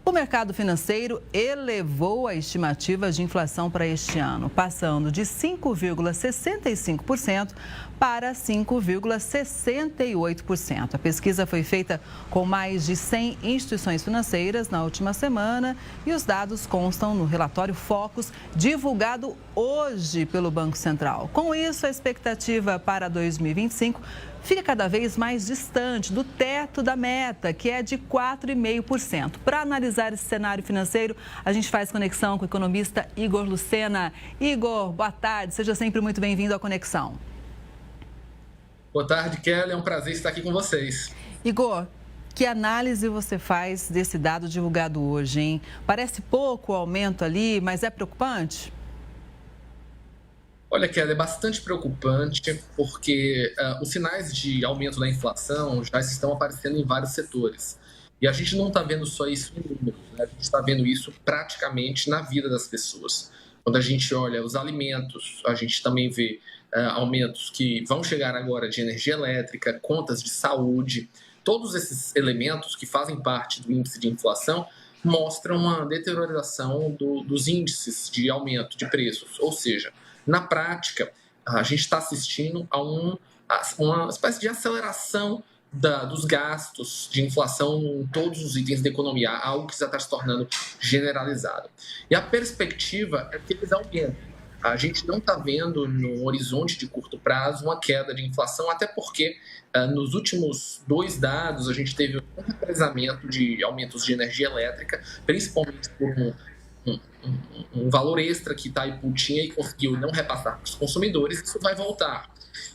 O mercado financeiro elevou a estimativa de inflação para este ano, passando de 5,65% para 5,68%. A pesquisa foi feita com mais de 100 instituições financeiras na última semana e os dados constam no relatório Focus, divulgado hoje pelo Banco Central. Com isso, a expectativa para 2025 fica cada vez mais distante do teto da meta, que é de 4,5%. Para analisar esse cenário financeiro, a gente faz conexão com o economista Igor Lucena. Igor, boa tarde, seja sempre muito bem-vindo à Conexão. Boa tarde, Kelly, é um prazer estar aqui com vocês. Igor, que análise você faz desse dado divulgado hoje, hein? Parece pouco o aumento ali, mas é preocupante? Olha, Kelly, é bastante preocupante porque os sinais de aumento da inflação já estão aparecendo em vários setores. E a gente não está vendo só isso em números, né? A gente está vendo isso praticamente na vida das pessoas. Quando a gente olha os alimentos, a gente também vê aumentos que vão chegar agora de energia elétrica, contas de saúde. Todos esses elementos que fazem parte do índice de inflação mostram uma deterioração dos índices de aumento de preços, ou seja, na prática, a gente está assistindo a uma espécie de aceleração dos gastos de inflação em todos os itens da economia, algo que já está se tornando generalizado. E a perspectiva é que eles aumentem. A gente não está vendo no horizonte de curto prazo uma queda de inflação, até porque nos últimos 2 dados a gente teve um represamento de aumentos de energia elétrica, principalmente por um valor extra que Itaipu tinha e conseguiu não repassar para os consumidores. Isso vai voltar.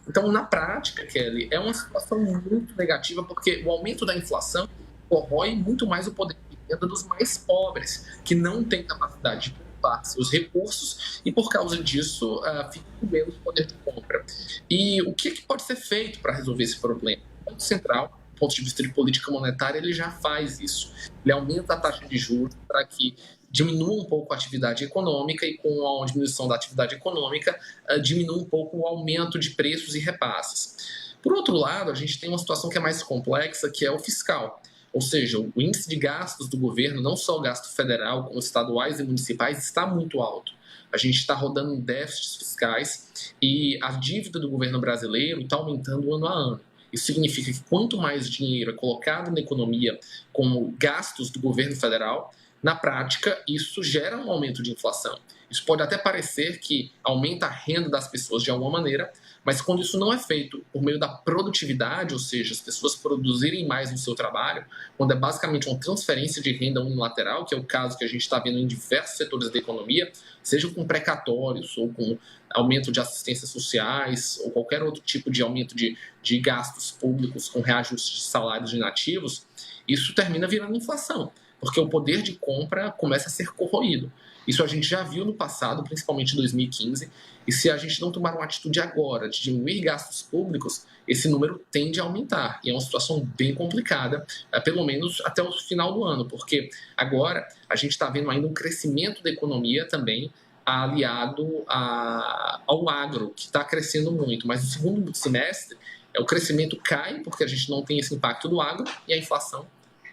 Então, na prática, Kelly, é uma situação muito negativa, porque o aumento da inflação corrói muito mais o poder de renda dos mais pobres, que não têm capacidade de poupar seus recursos e, por causa disso, ficam com menos poder de compra. E o que pode ser feito para resolver esse problema? O Banco Central, do ponto de vista de política monetária, ele já faz isso. Ele aumenta a taxa de juros para que diminua um pouco a atividade econômica e, com a diminuição da atividade econômica, diminua um pouco o aumento de preços e repasses. Por outro lado, a gente tem uma situação que é mais complexa, que é o fiscal. Ou seja, o índice de gastos do governo, não só o gasto federal, como estaduais e municipais, está muito alto. A gente está rodando em déficits fiscais e a dívida do governo brasileiro está aumentando ano a ano. Isso significa que quanto mais dinheiro é colocado na economia como gastos do governo federal, na prática, isso gera um aumento de inflação. Isso pode até parecer que aumenta a renda das pessoas de alguma maneira, mas quando isso não é feito por meio da produtividade, ou seja, as pessoas produzirem mais no seu trabalho, quando é basicamente uma transferência de renda unilateral, que é o caso que a gente está vendo em diversos setores da economia, seja com precatórios ou com aumento de assistências sociais ou qualquer outro tipo de aumento de gastos públicos com reajuste de salários inativos, isso termina virando inflação, porque o poder de compra começa a ser corroído. Isso a gente já viu no passado, principalmente em 2015, e se a gente não tomar uma atitude agora de diminuir gastos públicos, esse número tende a aumentar. E é uma situação bem complicada, pelo menos até o final do ano, porque agora a gente está vendo ainda um crescimento da economia também, aliado ao agro, que está crescendo muito. Mas no segundo semestre, o crescimento cai, porque a gente não tem esse impacto do agro, e a inflação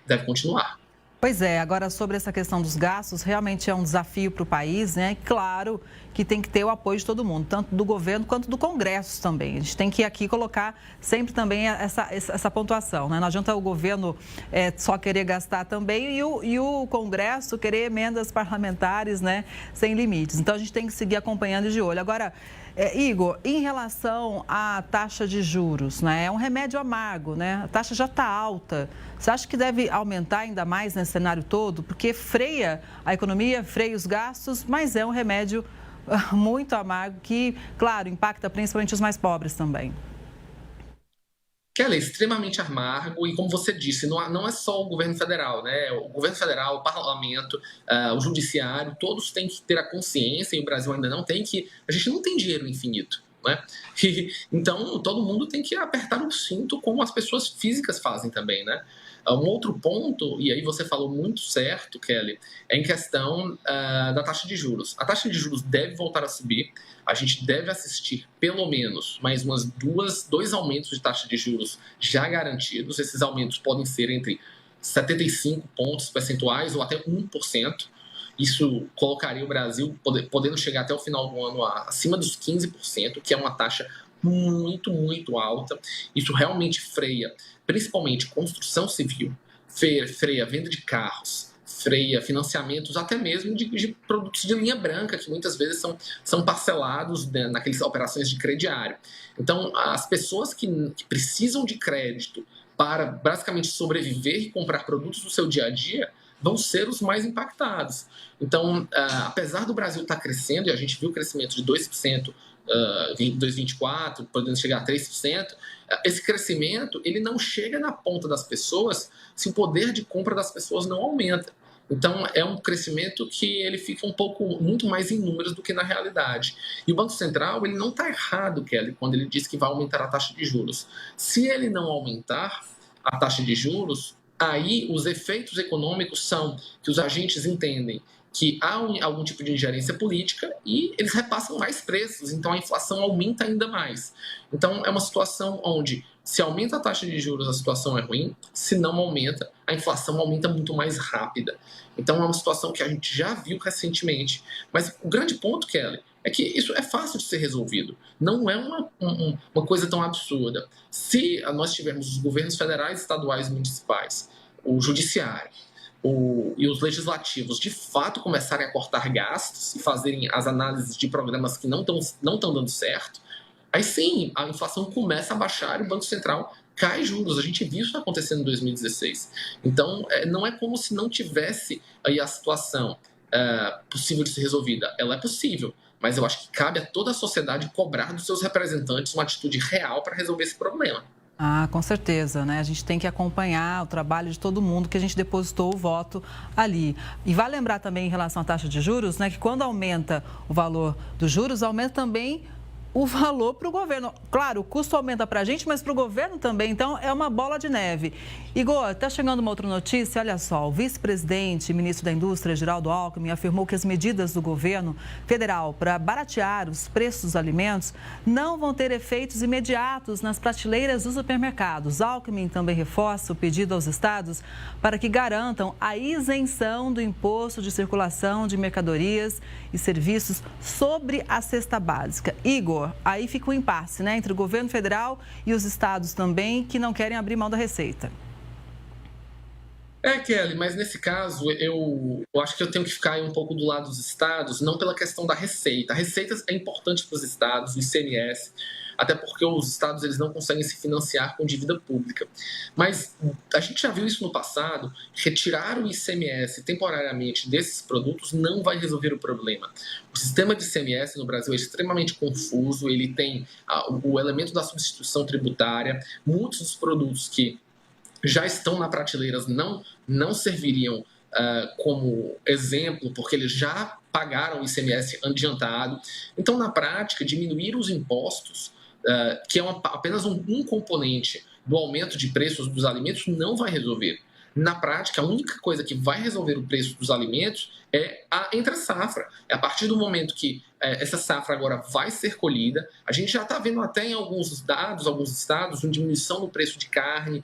deve continuar. Pois é, agora sobre essa questão dos gastos, realmente é um desafio para o país, né? Claro que tem que ter o apoio de todo mundo, tanto do governo quanto do Congresso também. A gente tem que aqui colocar sempre também essa pontuação, né? Não adianta o governo só querer gastar também e o Congresso querer emendas parlamentares, né? Sem limites. Então a gente tem que seguir acompanhando de olho. Agora, Igor, em relação à taxa de juros, né? É um remédio amargo, né? A taxa já está alta. Você acha que deve aumentar ainda mais nesse cenário todo? Porque freia a economia, freia os gastos, mas é um remédio muito amargo que, claro, impacta principalmente os mais pobres também. Kelly, é extremamente amargo e, como você disse, não é só o governo federal, né? O governo federal, o parlamento, o judiciário, todos têm que ter a consciência, e o Brasil ainda não tem, que a gente não tem dinheiro infinito, né? Então, todo mundo tem que apertar o cinto, como as pessoas físicas fazem também, né? Um outro ponto, e aí você falou muito certo, Kelly, é em questão da taxa de juros. A taxa de juros deve voltar a subir. A gente deve assistir pelo menos mais dois aumentos de taxa de juros já garantidos. Esses aumentos podem ser entre 75 pontos percentuais ou até 1%. Isso colocaria o Brasil podendo chegar até o final do ano acima dos 15%, que é uma taxa muito, muito alta. Isso realmente freia, principalmente construção civil, freia venda de carros, freia financiamentos até mesmo de produtos de linha branca, que muitas vezes são parcelados naquelas operações de crediário. Então, as pessoas que precisam de crédito para basicamente sobreviver e comprar produtos do seu dia a dia vão ser os mais impactados. Então, apesar do Brasil estar crescendo, e a gente viu o crescimento de 2% em 2024, podendo chegar a 3%, esse crescimento ele não chega na ponta das pessoas se o poder de compra das pessoas não aumenta. Então, é um crescimento que ele fica muito mais em números do que na realidade. E o Banco Central ele não está errado, Kelly, quando ele diz que vai aumentar a taxa de juros. Se ele não aumentar a taxa de juros, aí os efeitos econômicos são que os agentes entendem que há algum tipo de ingerência política e eles repassam mais preços, então a inflação aumenta ainda mais. Então é uma situação onde, se aumenta a taxa de juros, a situação é ruim, se não aumenta, a inflação aumenta muito mais rápida. Então é uma situação que a gente já viu recentemente. Mas o grande ponto, Kelly, é que isso é fácil de ser resolvido. Não é uma coisa tão absurda. Se nós tivermos os governos federais, estaduais e municipais, o judiciário e os legislativos de fato começarem a cortar gastos e fazerem as análises de programas que não estão dando certo, aí sim a inflação começa a baixar e o Banco Central cai juros. A gente viu isso acontecendo em 2016. Então, não é como se não tivesse aí a situação possível de ser resolvida. Ela é possível, mas eu acho que cabe a toda a sociedade cobrar dos seus representantes uma atitude real para resolver esse problema. Ah, com certeza, né? A gente tem que acompanhar o trabalho de todo mundo que a gente depositou o voto ali. E vale lembrar também em relação à taxa de juros, né, que quando aumenta o valor dos juros, aumenta também o valor para o governo. Claro, o custo aumenta para a gente, mas para o governo também. Então, é uma bola de neve. Igor, está chegando uma outra notícia. Olha só, o vice-presidente e ministro da Indústria, Geraldo Alckmin, afirmou que as medidas do governo federal para baratear os preços dos alimentos não vão ter efeitos imediatos nas prateleiras dos supermercados. Alckmin também reforça o pedido aos estados para que garantam a isenção do imposto de circulação de mercadorias e serviços sobre a cesta básica. Igor, aí fica um impasse, né, entre o governo federal e os estados também, que não querem abrir mão da receita. Kelly, mas nesse caso eu acho que eu tenho que ficar aí um pouco do lado dos estados, não pela questão da receita. A receita é importante para os estados, o ICMS, até porque os estados eles não conseguem se financiar com dívida pública. Mas a gente já viu isso no passado, retirar o ICMS temporariamente desses produtos não vai resolver o problema. O sistema de ICMS no Brasil é extremamente confuso, ele tem o elemento da substituição tributária, muitos dos produtos que já estão na prateleiras não serviriam como exemplo, porque eles já pagaram o ICMS adiantado. Então, na prática, diminuir os impostos, que é apenas um componente do aumento de preços dos alimentos, não vai resolver. Na prática, a única coisa que vai resolver o preço dos alimentos é a entre-safra. É a partir do momento que essa safra agora vai ser colhida, a gente já está vendo até em alguns estados, uma diminuição no preço de carne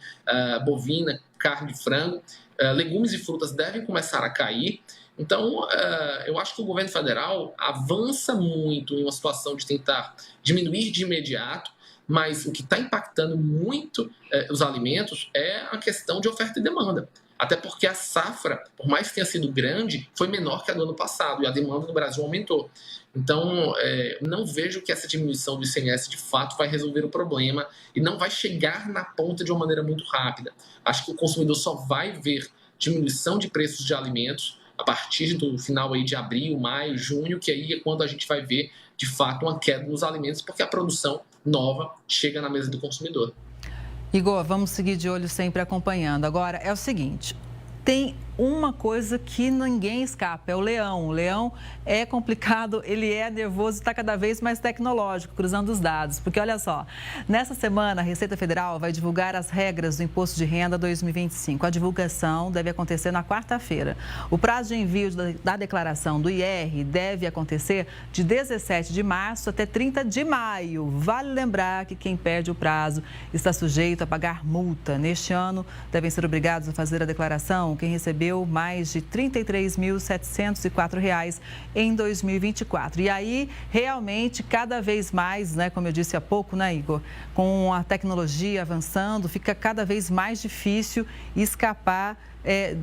bovina, carne de frango. Legumes e frutas devem começar a cair. Então, eu acho que o governo federal avança muito em uma situação de tentar diminuir de imediato, mas o que está impactando muito os alimentos é a questão de oferta e demanda. Até porque a safra, por mais que tenha sido grande, foi menor que a do ano passado e a demanda no Brasil aumentou. Então, não vejo que essa diminuição do ICMS de fato vai resolver o problema e não vai chegar na ponta de uma maneira muito rápida. Acho que o consumidor só vai ver diminuição de preços de alimentos a partir do final aí de abril, maio, junho, que aí é quando a gente vai ver de fato uma queda nos alimentos, porque a produção nova chega na mesa do consumidor. Igor, vamos seguir de olho sempre acompanhando. Agora, é o seguinte, tem uma coisa que ninguém escapa, é o leão. O leão é complicado, ele é nervoso e está cada vez mais tecnológico, cruzando os dados. Porque, olha só, nessa semana a Receita Federal vai divulgar as regras do Imposto de Renda 2025. A divulgação deve acontecer na quarta-feira. O prazo de envio da declaração do IR deve acontecer de 17 de março até 30 de maio. Vale lembrar que quem perde o prazo está sujeito a pagar multa. Neste ano, devem ser obrigados a fazer a declaração quem recebeu mais de R$ 33.704 em 2024. E aí, realmente, cada vez mais, né, como eu disse há pouco, né, Igor, com a tecnologia avançando, fica cada vez mais difícil escapar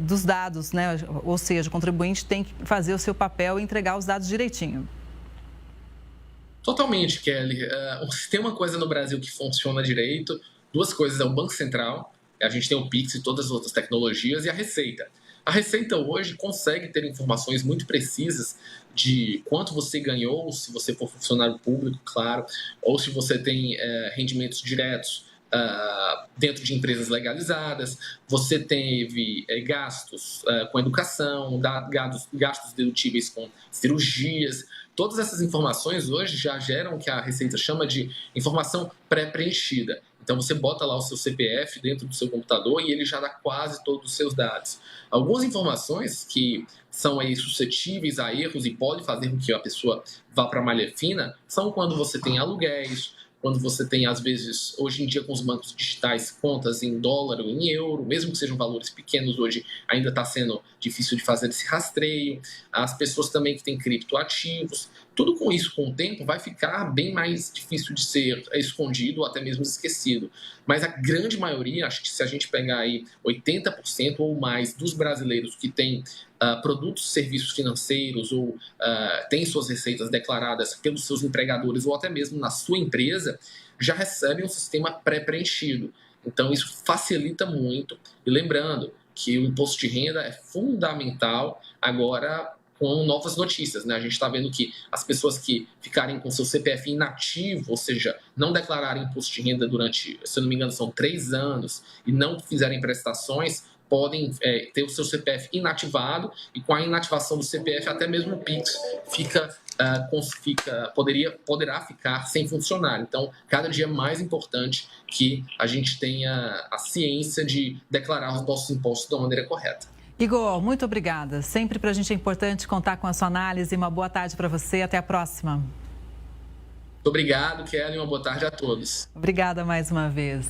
dos dados, né? Ou seja, o contribuinte tem que fazer o seu papel e entregar os dados direitinho. Totalmente, Kelly. Se tem uma coisa no Brasil que funciona direito, duas coisas: é o Banco Central, a gente tem o Pix e todas as outras tecnologias, e a Receita. A Receita hoje consegue ter informações muito precisas de quanto você ganhou, se você for funcionário público, claro, ou se você tem rendimentos diretos dentro de empresas legalizadas, você teve gastos com educação, gastos dedutíveis com cirurgias. Todas essas informações hoje já geram o que a Receita chama de informação pré-preenchida. Então, você bota lá o seu CPF dentro do seu computador e ele já dá quase todos os seus dados. Algumas informações que são aí suscetíveis a erros e podem fazer com que a pessoa vá para a malha fina são quando você tem aluguéis, quando você tem, às vezes, hoje em dia com os bancos digitais, contas em dólar ou em euro, mesmo que sejam valores pequenos, hoje ainda está sendo difícil de fazer esse rastreio. As pessoas também que têm criptoativos. Tudo com isso, com o tempo, vai ficar bem mais difícil de ser escondido ou até mesmo esquecido. Mas a grande maioria, acho que se a gente pegar aí 80% ou mais dos brasileiros que têm produtos e serviços financeiros ou têm suas receitas declaradas pelos seus empregadores ou até mesmo na sua empresa, já recebem um sistema pré-preenchido. Então, isso facilita muito. E lembrando que o imposto de renda é fundamental agora com novas notícias, né? A gente está vendo que as pessoas que ficarem com seu CPF inativo, ou seja, não declararem imposto de renda durante, se eu não me engano, são 3 anos, e não fizerem prestações, podem ter o seu CPF inativado, e com a inativação do CPF, até mesmo o Pix poderá ficar sem funcionar. Então, cada dia é mais importante que a gente tenha a ciência de declarar os nossos impostos da maneira correta. Igor, muito obrigada. Sempre para a gente é importante contar com a sua análise. Uma boa tarde para você. Até a próxima. Muito obrigado, Kelly. Uma boa tarde a todos. Obrigada mais uma vez.